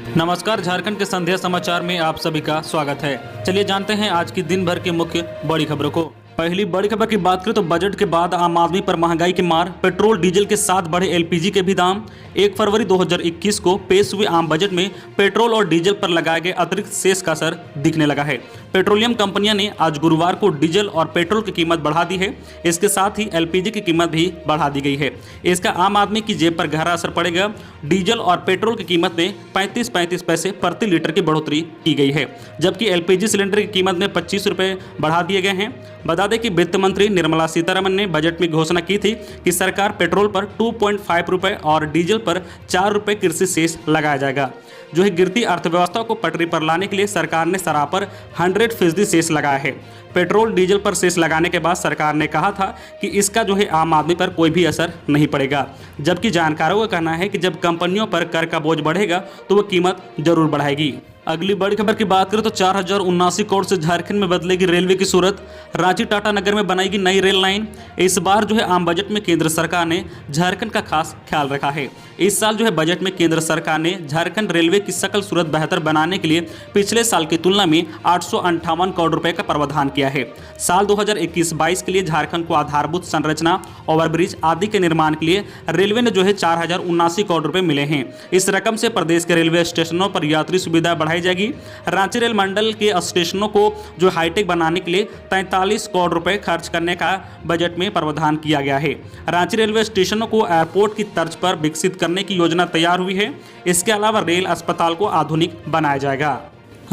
नमस्कार, झारखंड के संध्या समाचार में आप सभी का स्वागत है। चलिए जानते हैं आज की दिन भर की मुख्य बड़ी खबरों को। पहली बड़ी खबर की बात करें तो बजट के बाद आम आदमी पर महंगाई की मार, पेट्रोल डीजल के साथ बढ़े एलपीजी के भी दाम। 1 फरवरी 2021 को पेश हुए आम बजट में पेट्रोल और डीजल पर लगाए गए अतिरिक्त सेस का असर दिखने लगा है। पेट्रोलियम कंपनियां ने आज गुरुवार को डीजल और पेट्रोल की कीमत बढ़ा दी है। इसके साथ ही एलपीजी की कीमत भी बढ़ा दी गई है। इसका आम आदमी की जेब पर गहरा असर पड़ेगा। डीजल और पेट्रोल की कीमत में 35 पैसे प्रति लीटर की बढ़ोतरी की गई है, जबकि एलपीजी सिलेंडर की कीमत में 25 रुपये बढ़ा दिए गए हैं। बता दें कि वित्त मंत्री निर्मला सीतारमण ने बजट में घोषणा की थी कि सरकार पेट्रोल पर 2.5 रुपये और डीजल पर 4 रुपये कृषि सेस लगाया जाएगा। जो है गिरती अर्थव्यवस्था को पटरी पर लाने के लिए सरकार ने सरापर 100% सेस लगाया है। पेट्रोल डीजल पर सेस लगाने के बाद सरकार ने कहा था कि इसका जो है आम आदमी पर कोई भी असर नहीं पड़ेगा, जबकि जानकारों का कहना है कि जब कंपनियों पर कर का बोझ बढ़ेगा तो वह कीमत जरूर बढ़ाएगी। अगली बड़ी खबर की बात करें तो 4079 करोड़ से झारखंड में बदलेगी रेलवे की सूरत। रांची टाटा नगर में बनाएगी नई रेल लाइन। इस बार जो है आम बजट में केंद्र सरकार ने झारखंड का खास ख्याल रखा है। इस साल जो है बजट में केंद्र सरकार ने झारखंड रेलवे की सकल सूरत बेहतर बनाने के लिए पिछले साल की तुलना में 858 करोड़ रुपए का प्रावधान किया है। साल 2021-22 के लिए झारखंड को आधारभूत संरचना, ओवरब्रिज आदि के निर्माण के लिए रेलवे ने जो है 4079 करोड़ रुपए मिले हैं। इस रकम से प्रदेश के रेलवे स्टेशनों पर यात्री सुविधा बढ़ाई जाएगी। रांची रेल मंडल के स्टेशनों को जो हाईटेक बनाने के लिए 43 करोड़ रुपए खर्च करने का बजट में प्रावधान किया गया है। रांची रेलवे स्टेशनों को एयरपोर्ट की तर्ज पर विकसित करने की योजना तैयार हुई है। इसके अलावा रेल अस्पताल को आधुनिक बनाया जाएगा।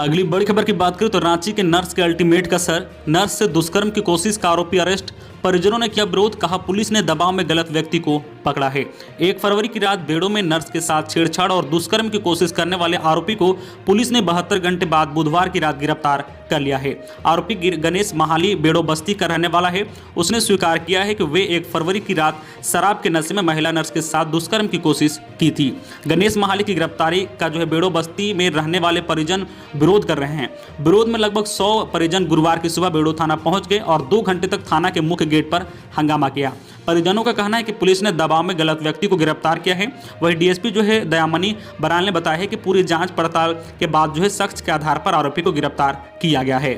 अगली बड़ी खबर की बात करें तो रांची के नर्स के अल्टीमेट का सर, नर्स से दुष्कर्म की कोशिश का आरोपी अरेस्ट। परिजनों ने किया विरोध, कहा पुलिस ने दबाव में गलत व्यक्ति को पकड़ा है। 1 फरवरी की रात बेड़ो में नर्स के साथ छेड़छाड़ और दुष्कर्म की कोशिश करने वाले आरोपी को पुलिस ने 72 घंटे बाद बुधवार की रात गिरफ्तार कर लिया है। आरोपी गणेश महाली बेड़ो बस्ती का रहने वाला है। उसने स्वीकार किया है कि वे 1 फरवरी की रात शराब के नशे में महिला नर्स के साथ दुष्कर्म की कोशिश की थी। गणेश महाली की गिरफ्तारी का जो है बेड़ो बस्ती में रहने वाले परिजन विरोध कर रहे हैं। विरोध में लगभग 100 परिजन गुरुवार की सुबह बेड़ो थाना पहुंच गए और 2 घंटे तक थाना के मुख्य गेट पर हंगामा किया। परिजनों का कहना है कि पुलिस ने दबाव में गलत व्यक्ति को गिरफ्तार किया है। वही डीएसपी जो है दयामणि बराल ने बताया है कि पूरी जांच पड़ताल के बाद जो है शख्स के आधार पर आरोपी को गिरफ्तार किया गया है।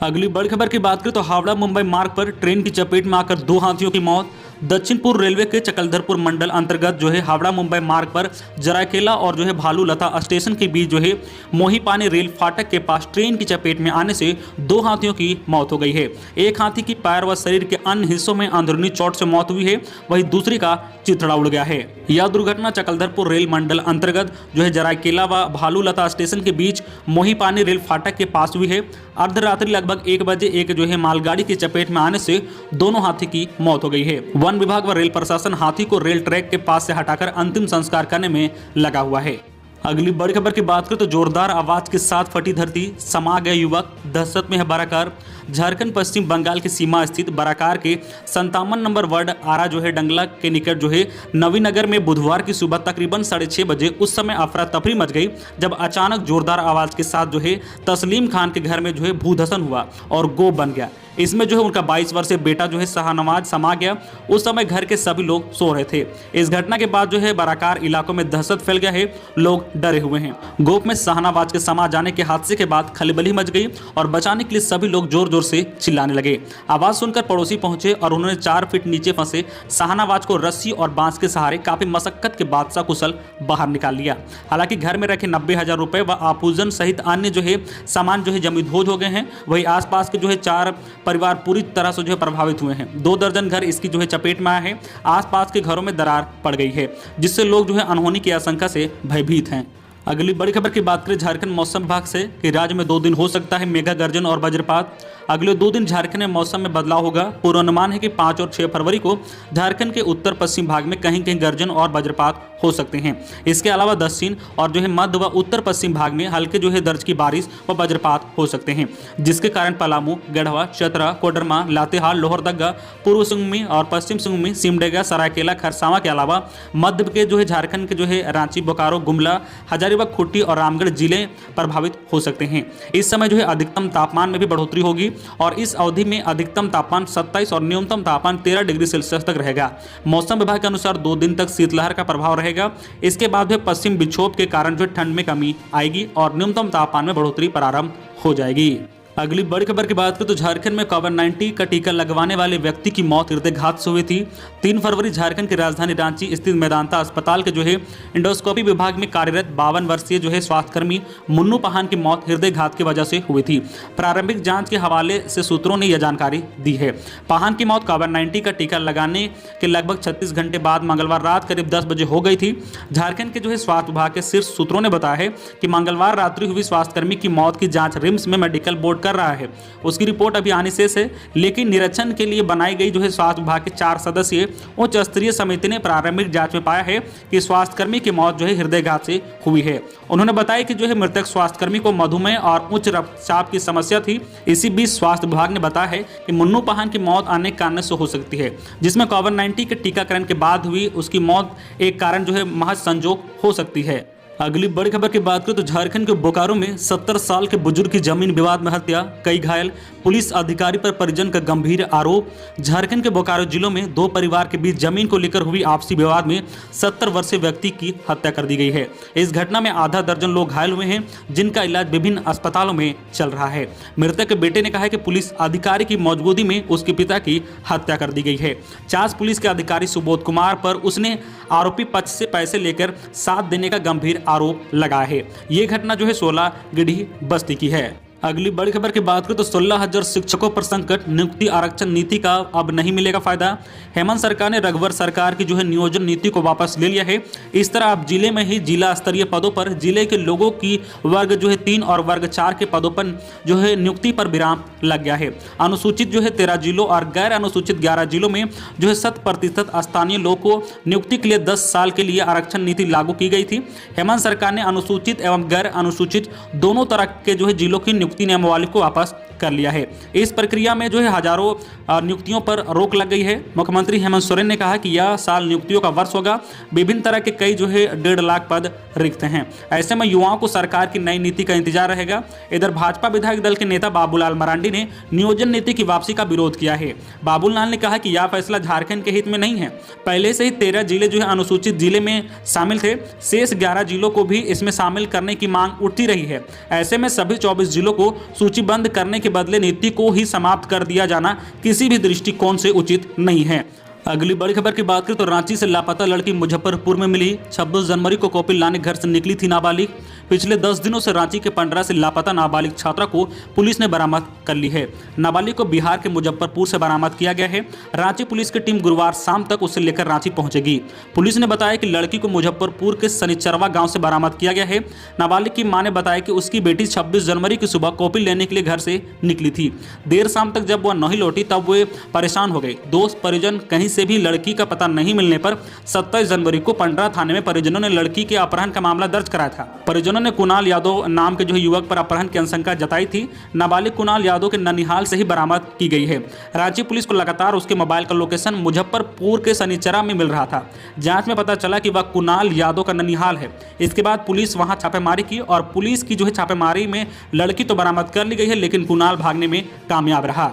अगली बड़ी खबर की बात करें तो हावड़ा मुंबई मार्ग पर ट्रेन की चपेट में आकर 2 हाथियों की मौत। दक्षिण पूर्व रेलवे के चकलधरपुर मंडल अंतर्गत जो है हावड़ा मुंबई मार्ग पर जराकेला और जो है भालूलता स्टेशन के बीच जो है मोहीपानी रेल फाटक के पास ट्रेन की चपेट में आने से 2 हाथियों की मौत हो गई है। एक हाथी की पैर व शरीर के अन्य हिस्सों में अंदरूनी चोट से मौत हुई है, वहीं दूसरी का चिथड़ा उड़ गया है। यह दुर्घटना चकलधरपुर रेल मंडल अंतर्गत जो है जराकेला व भालूलता स्टेशन के बीच मोहीपानी रेल फाटक के पास हुई है। अर्धरात्रि लगभग 1 बजे एक जो है मालगाड़ी की चपेट में आने से दोनों हाथी की मौत हो गई है। वन विभाग व रेल प्रशासन हाथी को रेल ट्रैक के पास से हटाकर अंतिम संस्कार करने में लगा हुआ है। अगली बड़ी खबर की बात करें तो जोरदार आवाज के साथ फटी धरती, समा गए युवक, दहशत में है बराकार। झारखंड पश्चिम बंगाल की सीमा स्थित बराकार के 57 नंबर वार्ड आरा जो है डंगला के निकट जो है नवीनगर में बुधवार की सुबह तकरीबन 6:30 बजे उस समय अफरा तफरी मच गई जब अचानक जोरदार आवाज के साथ जो है तस्लीम खान के घर में जो है भूधसन हुआ और गो बन गया। इसमें जो है उनका 22 वर्षीय बेटा जो है शाहनवाज समा गया। उस समय घर के सभी लोग सो रहे थे। इस घटना के बाद जो है बराकार इलाकों में दहशत फैल गया है, लोग डरे हुए हैं। गोप में शाहनवाज के समा जाने के हादसे के बाद खलबली मच गई और बचाने के लिए सभी लोग जोर जोर से चिल्लाने लगे। आवाज सुनकर पड़ोसी पहुंचे और उन्होंने 4 फीट नीचे फंसे शाहनवाज को रस्सी और बांस के सहारे काफी मशक्कत के बाद सकुशल बाहर निकाल लिया। हालांकि घर में रखे 90,000 रुपए व आपूजन सहित अन्य जो है सामान जो है जमींदोज हो गए हैं। वही आसपास के जो है 4 परिवार पूरी तरह से जो है प्रभावित हुए हैं। 2 दर्जन घर इसकी जो है चपेट में आए हैं। आसपास के घरों में दरार पड़ गई है, जिससे लोग जो है अनहोनी की आशंका से भयभीत हैं। अगली बड़ी खबर की बात करें झारखंड मौसम विभाग से कि राज्य में 2 दिन हो सकता है मेगा गर्जन और वज्रपात। अगले 2 दिन झारखंड में मौसम में बदलाव होगा। पूर्वानुमान है कि 5 और 6 फरवरी को झारखंड के उत्तर पश्चिम भाग में कहीं कहीं गर्जन और वज्रपात हो सकते हैं। इसके अलावा दक्षिण और जो है मध्य व उत्तर पश्चिम भाग में हल्के जो है दर्ज की बारिश व वज्रपात हो सकते हैं, जिसके कारण पलामू, गढ़वा, चतरा, कोडरमा, लातेहार, लोहरदगा, पूर्व सिंहभूमि और पश्चिम सिंहभूमि, सिमडेगा, सरायकेला, खरसावां के अलावा मध्य के जो है झारखंड के जो है रांची, बोकारो, गुमला, हजारीबाग, खूंटी और रामगढ़ जिले प्रभावित हो सकते हैं। इस समय जो है अधिकतम तापमान में भी बढ़ोतरी होगी। और इस अवधि में अधिकतम तापमान 27 और न्यूनतम तापमान 13 डिग्री सेल्सियस तक रहेगा। मौसम विभाग के अनुसार 2 दिन तक शीतलहर का प्रभाव रहेगा। इसके बाद भी पश्चिम विक्षोभ के कारण जो ठंड में कमी आएगी और न्यूनतम तापमान में बढ़ोतरी प्रारंभ हो जाएगी। अगली बड़ी खबर की बात करें तो झारखंड में कोविड-19 का टीका लगवाने वाले व्यक्ति की मौत हृदयघात से हुई थी। 3 फरवरी झारखंड की राजधानी रांची स्थित मेदांता अस्पताल के जो है इंडोस्कोपी विभाग में कार्यरत 52 वर्षीय जो है स्वास्थ्यकर्मी मुन्नू पाहन की मौत हृदयघात की वजह से हुई थी। प्रारंभिक जांच के हवाले से सूत्रों ने यह जानकारी दी है। पाहन की मौत कोविड-19 का टीका लगाने के लगभग 36 घंटे बाद मंगलवार रात करीब 10 बजे हो गई थी। झारखंड के जो है स्वास्थ्य विभाग के शीर्ष सूत्रों ने बताया है कि मंगलवार रात्रि हुई स्वास्थ्यकर्मी की मौत की जांच रिम्स में मेडिकल बोर्ड कर रहा है। उसकी रिपोर्ट अभी आनी शेष है, लेकिन निरीक्षण के लिए बनाई गई जो है स्वास्थ्य विभाग के 4 सदस्यीय उच्च स्तरीय समिति ने प्रारंभिक जांच में पाया है कि स्वास्थ्यकर्मी की मौत जो है हृदयघात से हुई है। उन्होंने बताया कि जो है मृतक स्वास्थ्यकर्मी को मधुमेह और उच्च रक्तचाप की समस्या थी। इसी बीच स्वास्थ्य विभाग ने बताया है कि मुन्नू पाहन की मौत अनेक कारणों से हो सकती है, जिसमें कोविड-19 के टीकाकरण के बाद हुई उसकी मौत एक कारण जो है महज संजोग हो सकती है। अगली बड़ी खबर की बात करें तो झारखंड के बोकारो में 70 साल के बुजुर्ग की जमीन विवाद में हत्या, कई घायल, पुलिस अधिकारी पर परिजन का गंभीर आरोप। झारखंड के बोकारो जिलों में 2 परिवार के बीच जमीन को लेकर हुई आपसी विवाद में 70 वर्षीय व्यक्ति की हत्या कर दी गई है। इस घटना में आधा दर्जन लोग घायल हुए हैं, जिनका इलाज विभिन्न अस्पतालों में चल रहा है। मृतक के बेटे ने कहा है कि पुलिस अधिकारी की मौजूदगी में उसके पिता की हत्या कर दी गई है। चास पुलिस के अधिकारी सुबोध कुमार पर उसने आरोपी पक्ष से पैसे लेकर साथ देने का गंभीर आरोप लगाया है। ये घटना जो है 16 गिढ़ी बस्ती की है। अगली बड़ी खबर की बात करें तो 16,000 शिक्षकों पर संकट, नियुक्ति आरक्षण नीति का अब नहीं मिलेगा फायदा। हेमंत सरकार ने रघुवर सरकार की जो है नियोजन नीति को वापस ले लिया है। इस तरह अब जिले में ही जिला स्तरीय पदों पर जिले के लोगों की वर्ग जो है 3 और वर्ग 4 के पदों पर जो है नियुक्ति पर विराम लग गया है। अनुसूचित जो है 13 जिलों और गैर अनुसूचित 11 जिलों में जो है 100% स्थानीय लोगों को नियुक्ति के लिए 10 साल के लिए आरक्षण नीति लागू की गई थी। हेमंत सरकार ने अनुसूचित एवं गैर अनुसूचित दोनों तरह के जो है जिलों की नियुक्ति नियमावली को वापस कर लिया है। इस प्रक्रिया में जो है हजारों नियुक्तियों पर रोक लग गई है। मुख्यमंत्री हेमंत सोरेन ने कहा कि यह साल नियुक्तियों का वर्ष होगा। विभिन्न तरह के कई जो है 1.5 लाख पद रिक्त हैं। ऐसे में युवाओं को सरकार की नई नीति का इंतजार रहेगा। इधर भाजपा विधायक दल के नेता बाबूलाल मरांडी ने नियोजन नीति की वापसी का विरोध किया है। बाबूलाल ने कहा कि यह फैसला झारखंड के हित में नहीं है। पहले से ही 13 जिले जो है अनुसूचित जिले में शामिल थे। शेष 11 जिलों को भी इसमें शामिल करने की मांग उठती रही है। ऐसे में सभी 24 जिलों को सूचीबद्ध करने के बदले नीति को ही समाप्त कर दिया जाना किसी भी दृष्टिकोण से उचित नहीं है। अगली बड़ी खबर की बात करें तो रांची से लापता लड़की मुजफ्फरपुर में मिली। 26 जनवरी को कॉपी लाने घर से निकली थी नाबालिग। पिछले 10 दिनों से रांची के पंडरा से लापता नाबालिग छात्रा को पुलिस ने बरामद कर ली है। नाबालिग को बिहार के मुजफ्फरपुर से बरामद किया गया है। रांची पुलिस की टीम गुरुवार शाम तक उसे लेकर रांची पहुंचेगी। पुलिस ने बताया कि लड़की को मुजफ्फरपुर के शनिचरवा गांव से बरामद किया गया है। नाबालिग की मां ने बताया कि उसकी बेटी 26 जनवरी की सुबह कॉपी लेने के लिए घर से निकली थी। देर शाम तक जब वह नहीं लौटी तब वे परेशान हो गए। दोस्त परिजन कहीं से भी लड़की का पता नहीं मिलने पर 27 जनवरी को पंडरा थाने में परिजनों ने लड़की के अपहरण का मामला दर्ज कराया था। परिजनों ने कुणाल यादव नाम के जो युवक पर अपहरण की आशंका जताई थी। नाबालिग कुणाल यादव के ननिहाल से ही बरामद की गई है। रांची पुलिस को लगातार उसके मोबाइल का लोकेशन मुजफ्फरपुर के शनिचरा में मिल रहा था। जांच में पता चला कि वह कुणाल यादव का ननिहाल है। इसके बाद पुलिस वहां छापेमारी की और पुलिस की जो है छापेमारी में लड़की तो बरामद कर ली गई है, लेकिन कुणाल भागने में कामयाब रहा।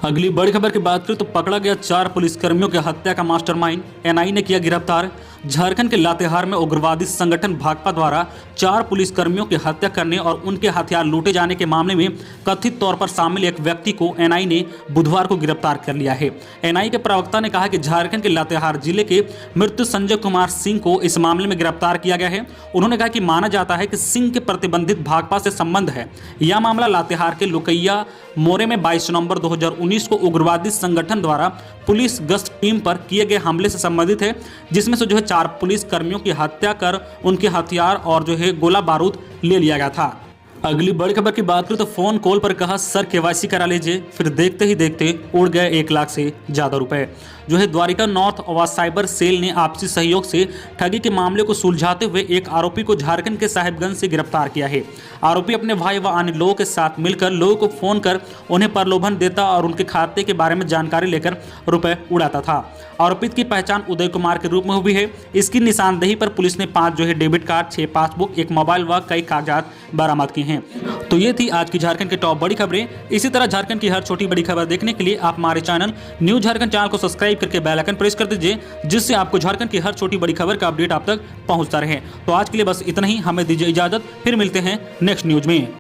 अगली बड़ी खबर की बात करें तो पकड़ा गया 4 पुलिसकर्मियों की हत्या का मास्टरमाइंड, एनआईए ने किया गिरफ्तार। झारखंड के लातेहार में उग्रवादी संगठन भाकपा द्वारा 4 पुलिसकर्मियों की हत्या करने और उनके हथियार लूटे जाने के मामले में कथित तौर पर शामिल एक व्यक्ति को एनआईए ने बुधवार को गिरफ्तार कर लिया है। एनआईए के प्रवक्ता ने कहा कि झारखंड के लातेहार जिले के मृत संजय कुमार सिंह को इस मामले में गिरफ्तार किया गया है। उन्होंने कहा कि माना जाता है कि सिंह के प्रतिबंधित भाकपा से संबंध है। यह मामला लातेहार के लुकैया मोरे में 22 नवंबर 2019 को उग्रवादी संगठन द्वारा पुलिस गश्त टीम पर किए गए हमले से संबंधित है, जिसमें से जो है 4 पुलिस कर्मियों की हत्या कर उनके हथियार और जो है गोला बारूद ले लिया गया था। अगली बड़ी खबर की बात करें तो फोन कॉल पर कहा सर केवाईसी करा लीजिए, फिर देखते ही देखते उड़ गए 1 लाख से ज़्यादा रुपए। जो है द्वारिका नॉर्थ व साइबर सेल ने आपसी सहयोग से ठगी के मामले को सुलझाते हुए एक आरोपी को झारखंड के साहिबगंज से गिरफ्तार किया है। आरोपी अपने भाई व अन्य लोगों के साथ मिलकर लोगों को फोन कर उन्हें प्रलोभन देता और उनके खाते के बारे में जानकारी लेकर रुपए उड़ाता था। आरोपित की पहचान उदय कुमार के रूप में हुई है। इसकी निशानदेही पर पुलिस ने 5 जो है डेबिट कार्ड, 6 पासबुक, 1 मोबाइल व कई कागजात बरामद किए हैं। तो ये थी आज की झारखंड की टॉप बड़ी खबरें। इसी तरह झारखंड की हर छोटी बड़ी खबर देखने के लिए आप हमारे चैनल न्यूज झारखंड चैनल को सब्सक्राइब करके बेल आइकन प्रेस कर दीजिए, जिससे आपको झारखंड की हर छोटी बड़ी खबर का अपडेट आप तक पहुंचता रहे। तो आज के लिए बस इतना ही, हमें दीजिए इजाजत, फिर मिलते हैं नेक्स्ट न्यूज में।